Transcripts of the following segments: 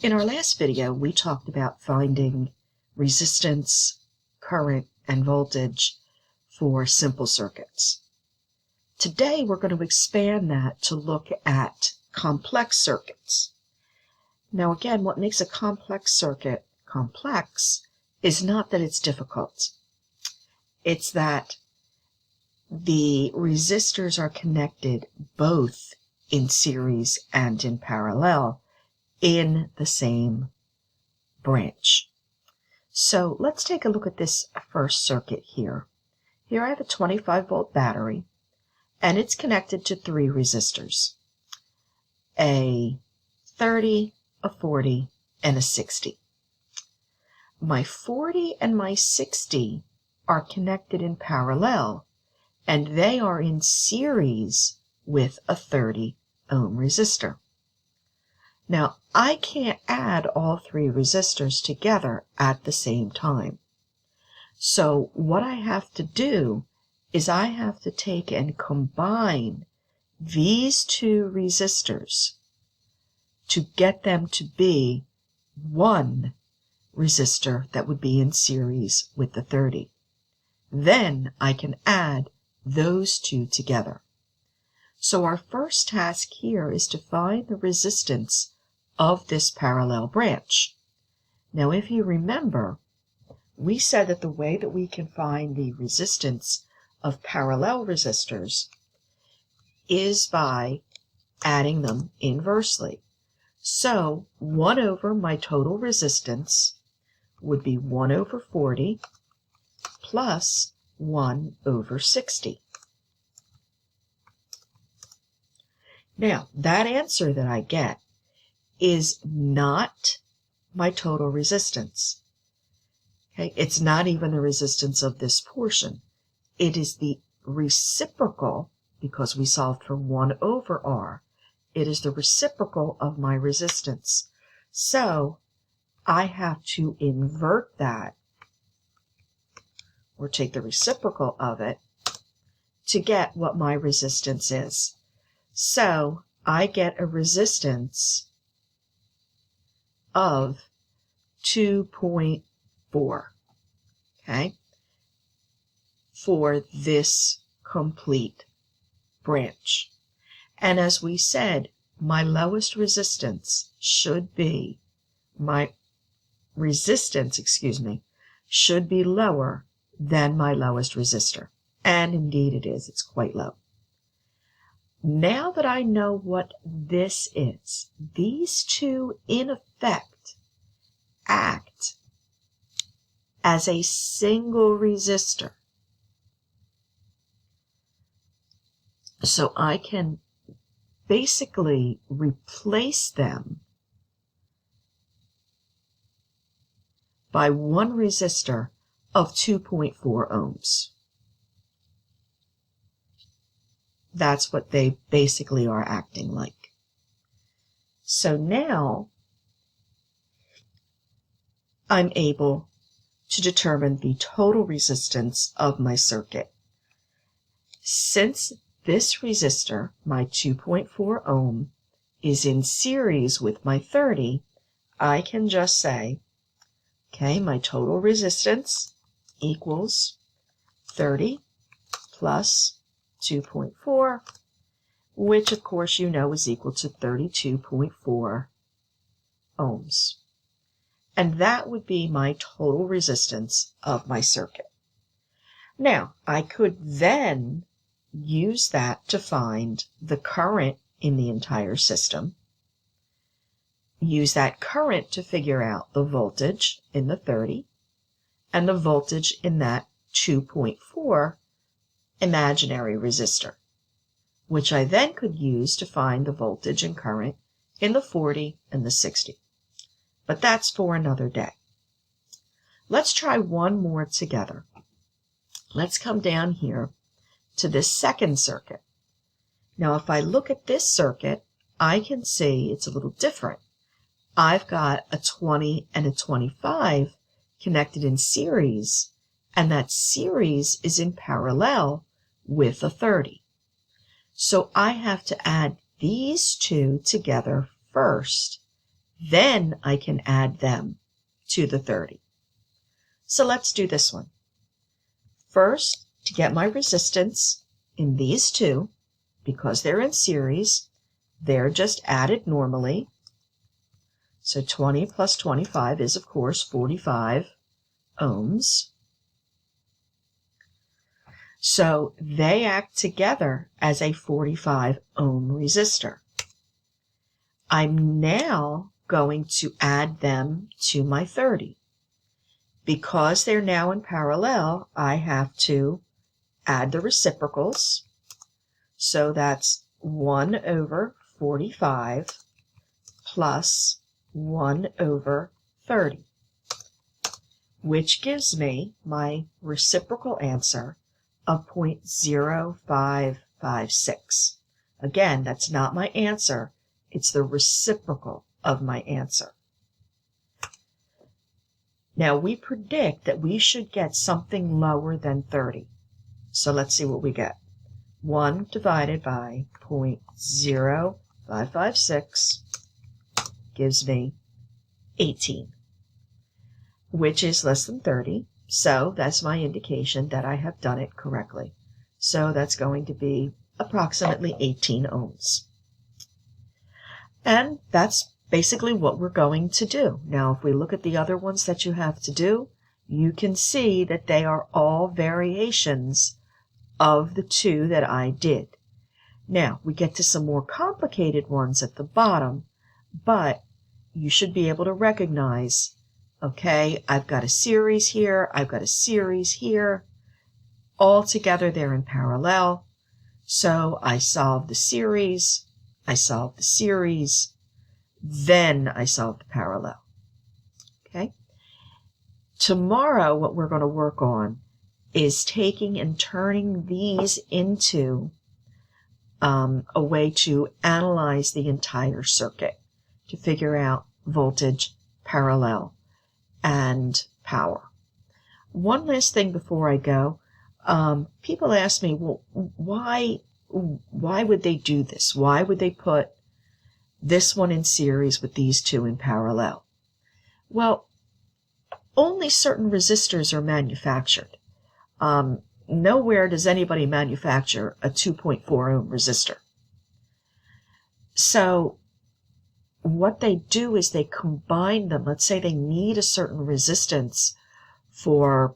In our last video, we talked about finding resistance, current, and voltage for simple circuits. Today, we're going to expand that to look at complex circuits. Now again, what makes a complex circuit complex is not that it's difficult. It's that the resistors are connected both in series and in parallel in the same branch. So let's take a look at this first circuit here. Here I have a 25-volt battery, and it's connected to three resistors, a 30, a 40, and a 60. My 40 and my 60 are connected in parallel, and they are in series with a 30 ohm resistor. Now, I can't add all three resistors together at the same time. So what I have to do is I have to take and combine these two resistors to get them to be one resistor that would be in series with the 30. Then I can add those two together. So our first task here is to find the resistance of this parallel branch. Now if you remember, we said that the way that we can find the resistance of parallel resistors is by adding them inversely. So 1 over my total resistance would be 1 over 40 plus 1 over 60. Now, that answer that I get is not my total resistance. Okay? It's not even the resistance of this portion. It is the reciprocal, because we solved for 1 over R. It is the reciprocal of my resistance. So I have to invert that, or take the reciprocal of it, to get what my resistance is. So I get a resistance of 2.4, okay, for this complete branch. And as we said, my lowest resistance should be, should be lower than my lowest resistor. And indeed it is, it's quite low. Now that I know what this is, these two in effect act as a single resistor. So I can basically replace them by one resistor of 2.4 ohms. That's what they basically are acting like. So now I'm able to determine the total resistance of my circuit. Since this resistor, my 2.4 ohm, is in series with my 30, I can just say, okay, my total resistance equals 30 plus 2.4, which of course you know is equal to 32.4 ohms. And that would be my total resistance of my circuit. Now, I could then use that to find the current in the entire system, use that current to figure out the voltage in the 30, and the voltage in that 2.4 imaginary resistor, which I then could use to find the voltage and current in the 40 and the 60. But that's for another day. Let's try one more together. Let's come down here to this second circuit. Now, if I look at this circuit, I can see it's a little different. I've got a 20 and a 25 connected in series, and that series is in parallel with a 30. So I have to add these two together first Then I can add them to the 30. So let's do this one. First, to get my resistance in these two, because they're in series, they're just added normally. So 20 plus 25 is, of course, 45 ohms. So they act together as a 45 ohm resistor. I'm now going to add them to my 30. Because they're now in parallel, I have to add the reciprocals. So that's 1 over 45 plus 1 over 30, which gives me my reciprocal answer of 0.0556. Again, that's not my answer. It's the reciprocal of my answer. Now, we predict that we should get something lower than 30. So let's see what we get. 1 divided by 0.0556 gives me 18, which is less than 30. So that's my indication that I have done it correctly. So that's going to be approximately 18 ohms. And that's basically what we're going to do. Now, if we look at the other ones that you have to do, you can see that they are all variations of the two that I did. Now, we get to some more complicated ones at the bottom, but you should be able to recognize, okay, I've got a series here, I've got a series here. All together, they're in parallel. So I solve the series, I solve the series, then I solve the parallel. Okay? Tomorrow, what we're going to work on is taking and turning these into a way to analyze the entire circuit to figure out voltage, parallel, and power. One last thing before I go. People ask me, well, why would they do this? Why would they put this one in series with these two in parallel? Well, only certain resistors are manufactured. Nowhere does anybody manufacture a 2.4 ohm resistor. So what they do is they combine them. Let's say they need a certain resistance for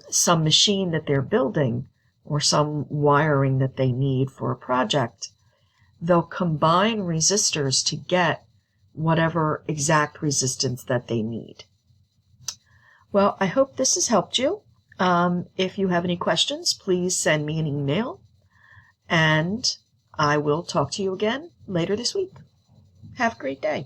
some machine that they're building or some wiring that they need for a project. They'll combine resistors to get whatever exact resistance that they need. Well, I hope this has helped you. If you have any questions, please send me an email, and I will talk to you again later this week. Have a great day.